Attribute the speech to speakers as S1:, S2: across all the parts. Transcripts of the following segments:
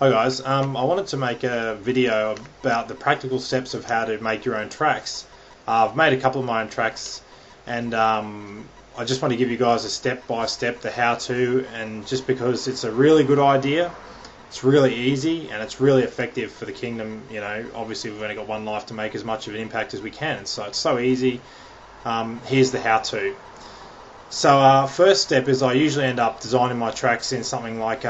S1: Hi guys, I wanted to make a video about the practical steps of how to make your own tracks. I've made a couple of my own tracks, and I just want to give you guys a step-by-step, the how-to, and just because it's a really good idea, it's really easy, and it's really effective for the kingdom. You know, obviously we've only got one life to make as much of an impact as we can, so it's so easy. Here's the how-to. So first step is I usually end up designing my tracks in something like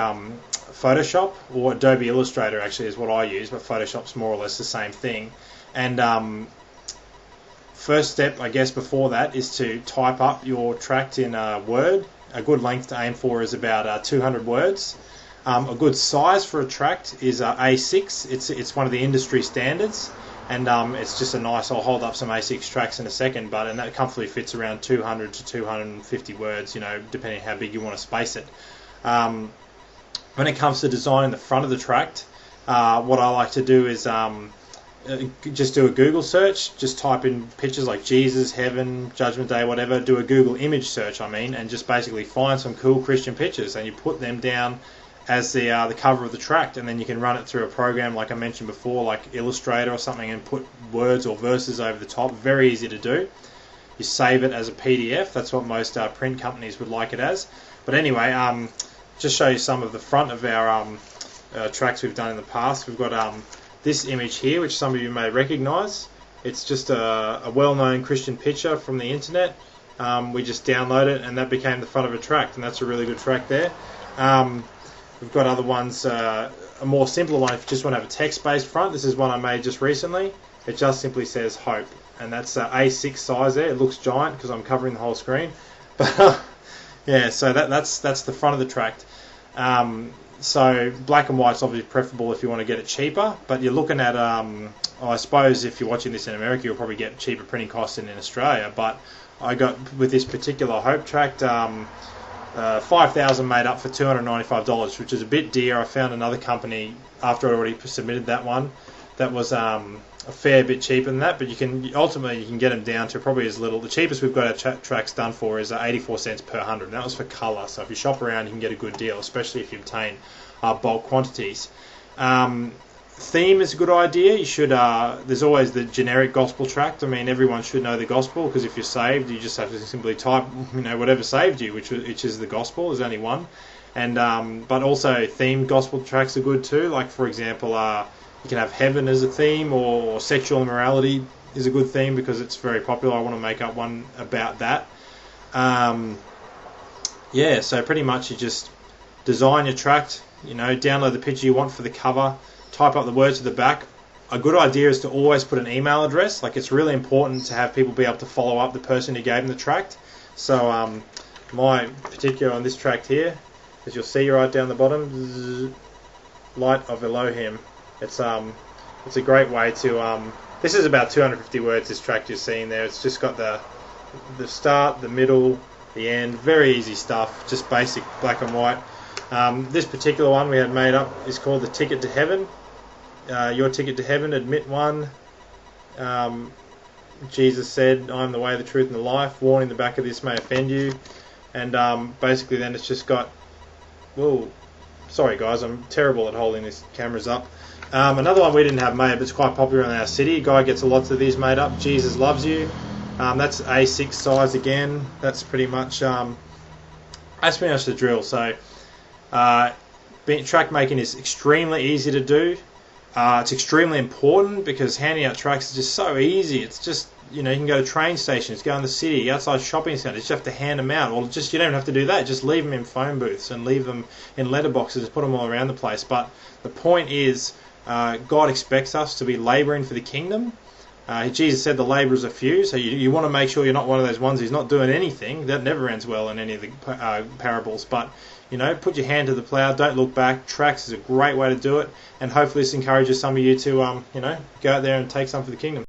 S1: Photoshop, or Adobe Illustrator actually is what I use, but Photoshop's more or less the same thing. And first step, I guess, before that is to type up your tract in Word. A good length to aim for is about 200 words. A good size for a tract is A6. It's one of the industry standards, and it's just a nice. I'll hold up some A6 tracts in a second, and that comfortably fits around 200 to 250 words. You know, depending on how big you want to space it. When it comes to designing the front of the tract, what I like to do is just do a Google search, just type in pictures like Jesus, heaven, Judgment Day, whatever, do a Google image search, and just basically find some cool Christian pictures, and you put them down as the cover of the tract, and then you can run it through a program like I mentioned before, like Illustrator or something, and put words or verses over the top. Very easy to do. You save it as a PDF. That's what most print companies would like it as. But anyway, just show you some of the front of our tracks we've done in the past. We've got this image here, which some of you may recognize. It's just a well-known Christian picture from the internet. We just download it, and that became the front of a tract, and that's a really good tract there. We've got other ones, a more simpler one if you just want to have a text-based front. This is one I made just recently. It just simply says hope, and that's A6 size there. It looks giant because I'm covering the whole screen, but yeah, so that's the front of the tract. So black and white's obviously preferable if you want to get it cheaper, but you're looking at, I suppose if you're watching this in America, you'll probably get cheaper printing costs than in Australia, but I got, with this particular hope tract, 5,000 made up for $295, which is a bit dear. I found another company after I already submitted that one that was a fair bit cheaper than that, but ultimately you can get them down to probably as little. The cheapest we've got our tracks done for is 84 cents per 100, and that was for colour. So if you shop around, you can get a good deal, especially if you obtain bulk quantities. Theme is a good idea. You should. There's always the generic gospel tract. Everyone should know the gospel, because if you're saved, you just have to simply type, whatever saved you, which is the gospel. There's only one, and but also themed gospel tracts are good too. Like for example, you can have heaven as a theme, or sexual immorality is a good theme because it's very popular. I want to make up one about that. Yeah, so pretty much you just design your tract. Download the picture you want for the cover. Type up the words at the back. A good idea is to always put an email address. Like, it's really important to have people be able to follow up the person who gave them the tract. So my particular on this tract here, as you'll see right down the bottom, Light of Elohim. It's a great way to this is about 250 words, this tract you're seeing there. It's just got the start, the middle, the end. Very easy stuff, just basic black and white. This particular one we had made up is called the Ticket to Heaven. Your ticket to heaven, admit one. Jesus said, I'm the way, the truth, and the life. Warning, the back of this may offend you. And basically then it's just got, whoa, sorry guys, I'm terrible at holding these cameras up. Another one we didn't have made, but it's quite popular in our city. A guy gets lots of these made up. Jesus loves you. That's A6 size again. That's pretty much the drill. So tract making is extremely easy to do. It's extremely important because handing out tracts is just so easy. It's just, you can go to train stations, go in the city, outside shopping centres, you just have to hand them out. Or you don't even have to do that. Just leave them in phone booths and leave them in letterboxes, put them all around the place. But the point is, God expects us to be labouring for the kingdom. Jesus said the labourers are few, so you want to make sure you're not one of those ones who's not doing anything. That never ends well in any of the parables. But put your hand to the plough, don't look back. Tracts is a great way to do it, and hopefully this encourages some of you to go out there and take some for the kingdom.